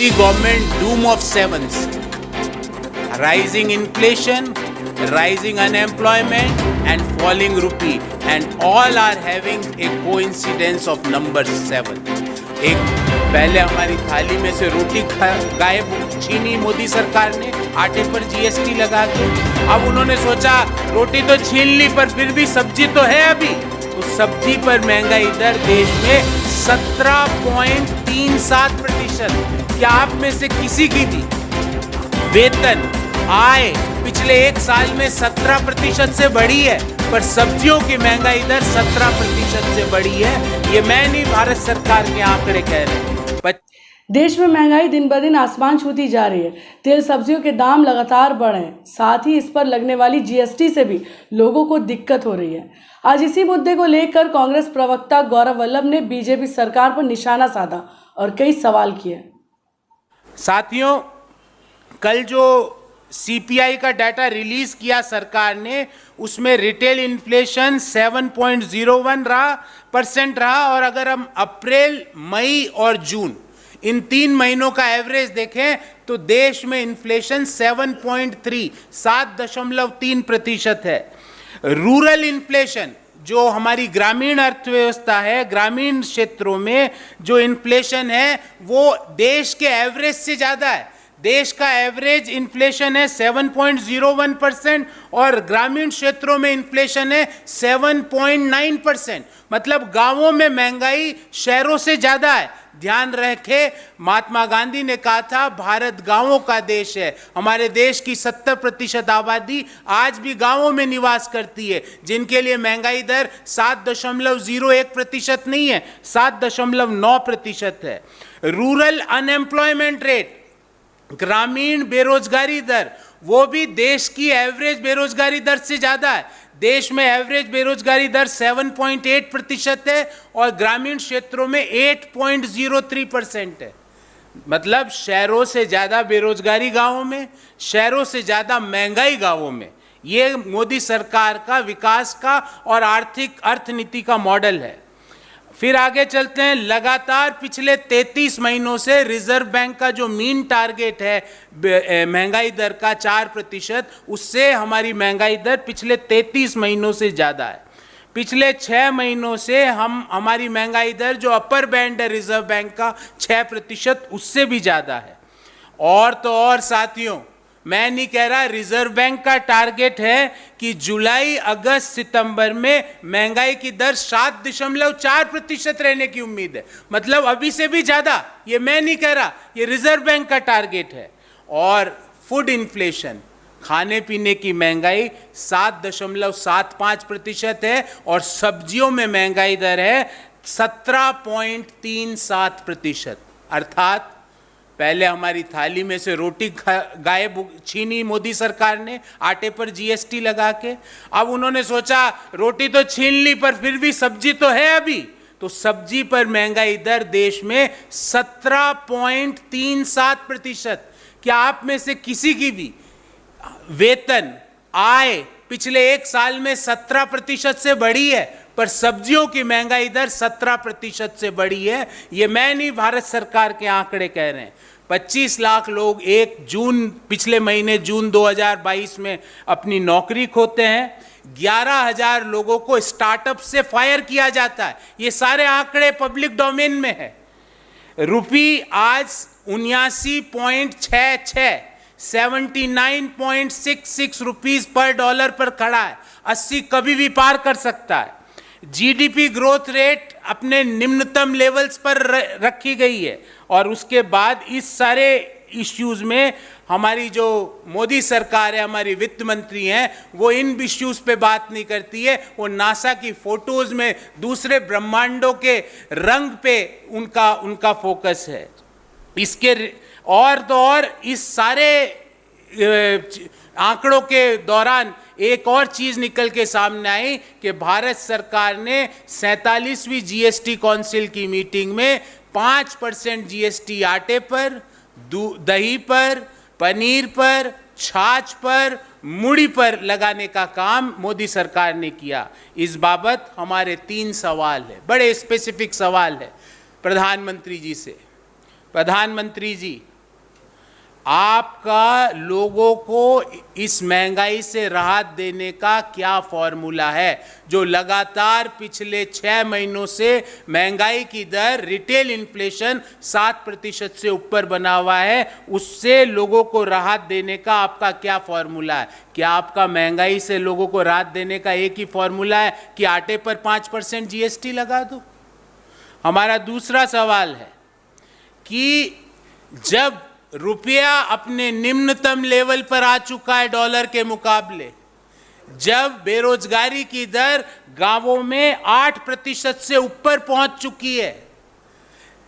The government doom of sevens: rising inflation, rising unemployment and falling rupee, and all are having a coincidence of number 7. एक पहले हमारी थाली में से रोटी गायब छीनी मोदी सरकार ने आटे पर जीएसटी लगा के। अब उन्होंने सोचा रोटी तो छीन ली पर फिर भी सब्जी तो है अभी, तो सब्जी पर महंगाई दर देश में 17.37%। क्या आप में से किसी की भी वेतन आय पिछले एक साल में 17% से बढ़ी है, पर सब्जियों की महंगाई दर 17% से बढ़ी है? ये मैं नहीं, भारत सरकार के आंकड़े कह रहे हैं। देश में महंगाई दिन ब दिन आसमान छूती जा रही है। तेल सब्जियों के दाम लगातार बढ़े हैं, साथ ही इस पर लगने वाली जीएसटी से भी लोगों को दिक्कत हो रही है। आज इसी मुद्दे को लेकर कांग्रेस प्रवक्ता गौरव वल्लभ ने बीजेपी सरकार पर निशाना साधा और कई सवाल किए। साथियों, कल जो सीपीआई का डाटा रिलीज किया सरकार ने, उसमें रिटेल इन्फ्लेशन 7.01% रहा, और अगर हम अप्रैल, मई और जून इन 3 महीनों का एवरेज देखें तो देश में इन्फ्लेशन 7.3% है। रूरल इन्फ्लेशन, जो हमारी ग्रामीण अर्थव्यवस्था है, ग्रामीण क्षेत्रों में जो इन्फ्लेशन है वो देश के एवरेज से ज़्यादा है। देश का एवरेज इन्फ्लेशन है 7.01% और ग्रामीण क्षेत्रों में इन्फ्लेशन है 7.9%। मतलब गांवों में महंगाई शहरों से ज़्यादा है। ध्यान रखें, महात्मा गांधी ने कहा था भारत गांवों का देश है। हमारे देश की 70% आबादी आज भी गांवों में निवास करती है, जिनके लिए महंगाई दर 7.01% नहीं है, 7.9% है। रूरल अनएम्प्लॉयमेंट रेट, ग्रामीण बेरोजगारी दर, वो भी देश की एवरेज बेरोजगारी दर से ज़्यादा है। देश में एवरेज बेरोजगारी दर 7.8% है और ग्रामीण क्षेत्रों में 8.03% है। मतलब शहरों से ज़्यादा बेरोजगारी गांवों में, शहरों से ज़्यादा महंगाई गांवों में। ये मोदी सरकार का विकास का और आर्थिक अर्थनीति का मॉडल है। फिर आगे चलते हैं। लगातार पिछले 33 महीनों से रिजर्व बैंक का जो मीन टारगेट है महंगाई दर का 4%, उससे हमारी महंगाई दर पिछले 33 महीनों से ज़्यादा है। पिछले 6 महीनों से हमारी महंगाई दर जो अपर बैंड है रिजर्व बैंक का 6%, उससे भी ज़्यादा है। और तो और साथियों, मैं नहीं कह रहा, रिजर्व बैंक का टारगेट है कि जुलाई, अगस्त, सितंबर में महंगाई की दर 7.4% रहने की उम्मीद है। मतलब अभी से भी ज़्यादा। ये मैं नहीं कह रहा, ये रिजर्व बैंक का टारगेट है। और फूड इन्फ्लेशन, खाने पीने की महंगाई 7.75% है और सब्जियों में महंगाई दर है 17.37%। अर्थात पहले हमारी थाली में से रोटी गायब छीनी मोदी सरकार ने आटे पर जीएसटी लगा के। अब उन्होंने सोचा रोटी तो छीन ली पर फिर भी सब्जी तो है अभी, तो सब्जी पर महंगाई दर देश में 17.37%। क्या आप में से किसी की भी वेतन आय पिछले एक साल में 17% से बढ़ी है, पर सब्जियों की महंगाई दर 17% से बढ़ी है? ये मैं नहीं, भारत सरकार के आंकड़े कह रहे हैं। 25 लाख लोग पिछले महीने जून 2022 में अपनी नौकरी खोते हैं। 11,000 लोगों को स्टार्टअप से फायर किया जाता है। ये सारे आंकड़े पब्लिक डोमेन में है। रुपी आज 79.66 79.66 रुपीज पर डॉलर पर खड़ा है। 80 कभी भी पार कर सकता है। जीडीपी ग्रोथ रेट अपने निम्नतम लेवल्स पर रखी गई है। और उसके बाद इस सारे इश्यूज में हमारी जो मोदी सरकार है, हमारी वित्त मंत्री हैं, वो इन इश्यूज पे बात नहीं करती है। वो नासा की फोटोज में दूसरे ब्रह्मांडों के रंग पे उनका फोकस है। इसके और तो और इस सारे आंकड़ों के दौरान एक और चीज निकल के सामने आई कि भारत सरकार ने 47वीं जीएसटी काउंसिल की मीटिंग में 5% जीएसटी आटे पर, दही पर, पनीर पर, छाछ पर, मूढ़ी पर लगाने का काम मोदी सरकार ने किया। इस बाबत हमारे 3 सवाल है, बड़े स्पेसिफिक सवाल है प्रधानमंत्री जी से। प्रधानमंत्री जी, आपका लोगों को इस महंगाई से राहत देने का क्या फॉर्मूला है, जो लगातार पिछले 6 महीनों से महंगाई की दर, रिटेल इन्फ्लेशन 7% से ऊपर बना हुआ है, उससे लोगों को राहत देने का आपका क्या फॉर्मूला है? क्या आपका महंगाई से लोगों को राहत देने का एक ही फॉर्मूला है कि आटे पर 5% जीएसटी लगा दो? हमारा दूसरा सवाल है कि जब रुपया अपने निम्नतम लेवल पर आ चुका है डॉलर के मुकाबले, जब बेरोजगारी की दर गांवों में 8% से ऊपर पहुंच चुकी है,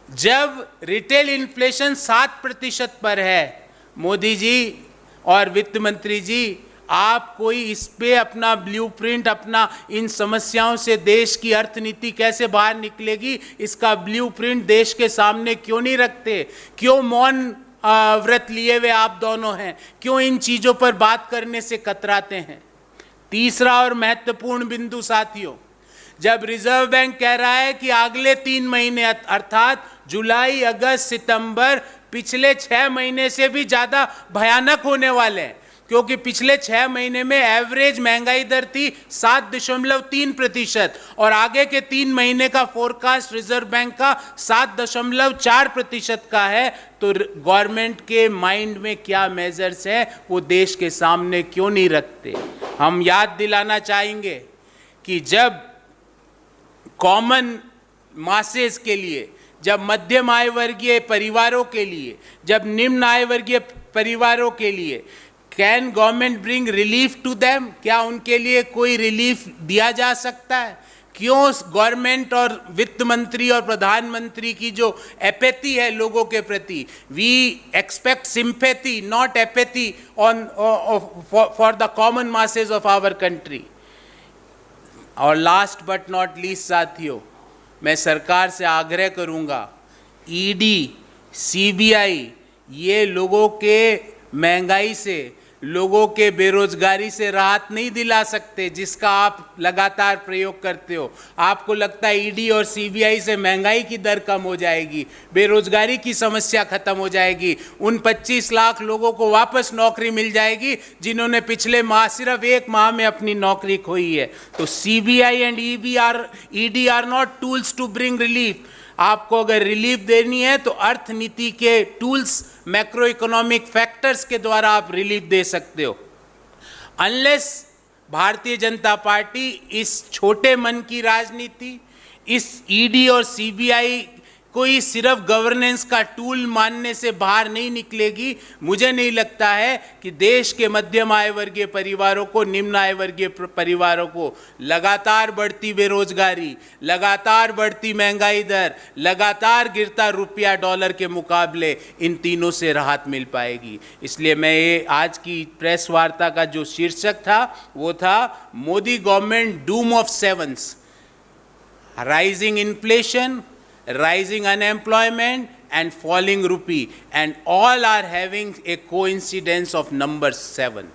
जब रिटेल इन्फ्लेशन 7% पर है, मोदी जी और वित्त मंत्री जी, आप कोई इस पे अपना ब्लूप्रिंट, अपना इन समस्याओं से देश की अर्थनीति कैसे बाहर निकलेगी, इसका ब्लूप्रिंट देश के सामने क्यों नहीं रखते? क्यों मौन व्रत लिए हुए आप दोनों हैं? क्यों इन चीजों पर बात करने से कतराते हैं? तीसरा और महत्वपूर्ण बिंदु साथियों, जब रिजर्व बैंक कह रहा है कि अगले 3 महीने अर्थात जुलाई, अगस्त, सितंबर पिछले 6 महीने से भी ज्यादा भयानक होने वाले हैं, क्योंकि पिछले 6 महीने में एवरेज महंगाई दर थी 7.3% और आगे के 3 महीने का फोरकास्ट रिजर्व बैंक का 7.4% का है, तो गवर्नमेंट के माइंड में क्या मेजर्स हैं वो देश के सामने क्यों नहीं रखते? हम याद दिलाना चाहेंगे कि जब कॉमन मासेस के लिए, जब मध्यम आय वर्गीय परिवारों के लिए, जब निम्न आय वर्गीय परिवारों के लिए, can government bring relief to them? क्या उनके लिए कोई रिलीफ दिया जा सकता है? क्यों गवर्नमेंट और वित्त मंत्री और प्रधानमंत्री की जो एपैथी है लोगों के प्रति, we expect sympathy not apathy on for the common masses of our country. और लास्ट बट नॉट लीस्ट साथियों, मैं सरकार से आग्रह करूंगा, ईडी, सीबीआई ये लोगों के महंगाई से, लोगों के बेरोजगारी से राहत नहीं दिला सकते, जिसका आप लगातार प्रयोग करते हो। आपको लगता है ईडी और सीबीआई से महंगाई की दर कम हो जाएगी, बेरोजगारी की समस्या खत्म हो जाएगी, उन 25 लाख लोगों को वापस नौकरी मिल जाएगी जिन्होंने पिछले माह, सिर्फ 1 माह में अपनी नौकरी खोई है। तो CBI and ED are not tools to bring relief. आपको अगर रिलीफ देनी है तो अर्थनीति के टूल्स, मैक्रो इकोनॉमिक फैक्टर्स के द्वारा आप रिलीफ दे सकते हो। अनलेस भारतीय जनता पार्टी इस छोटे मन की राजनीति, इस ईडी और सीबीआई कोई सिर्फ गवर्नेंस का टूल मानने से बाहर नहीं निकलेगी, मुझे नहीं लगता है कि देश के मध्यम आय वर्गीय परिवारों को, निम्न आय वर्गीय परिवारों को लगातार बढ़ती बेरोजगारी, लगातार बढ़ती महंगाई दर, लगातार गिरता रुपया डॉलर के मुकाबले, इन तीनों से राहत मिल पाएगी। इसलिए मैं ये आज की प्रेस वार्ता का जो शीर्षक था वो था Modi government doom of sevens, rising inflation, rising unemployment and falling rupee, and all are having a coincidence of number 7.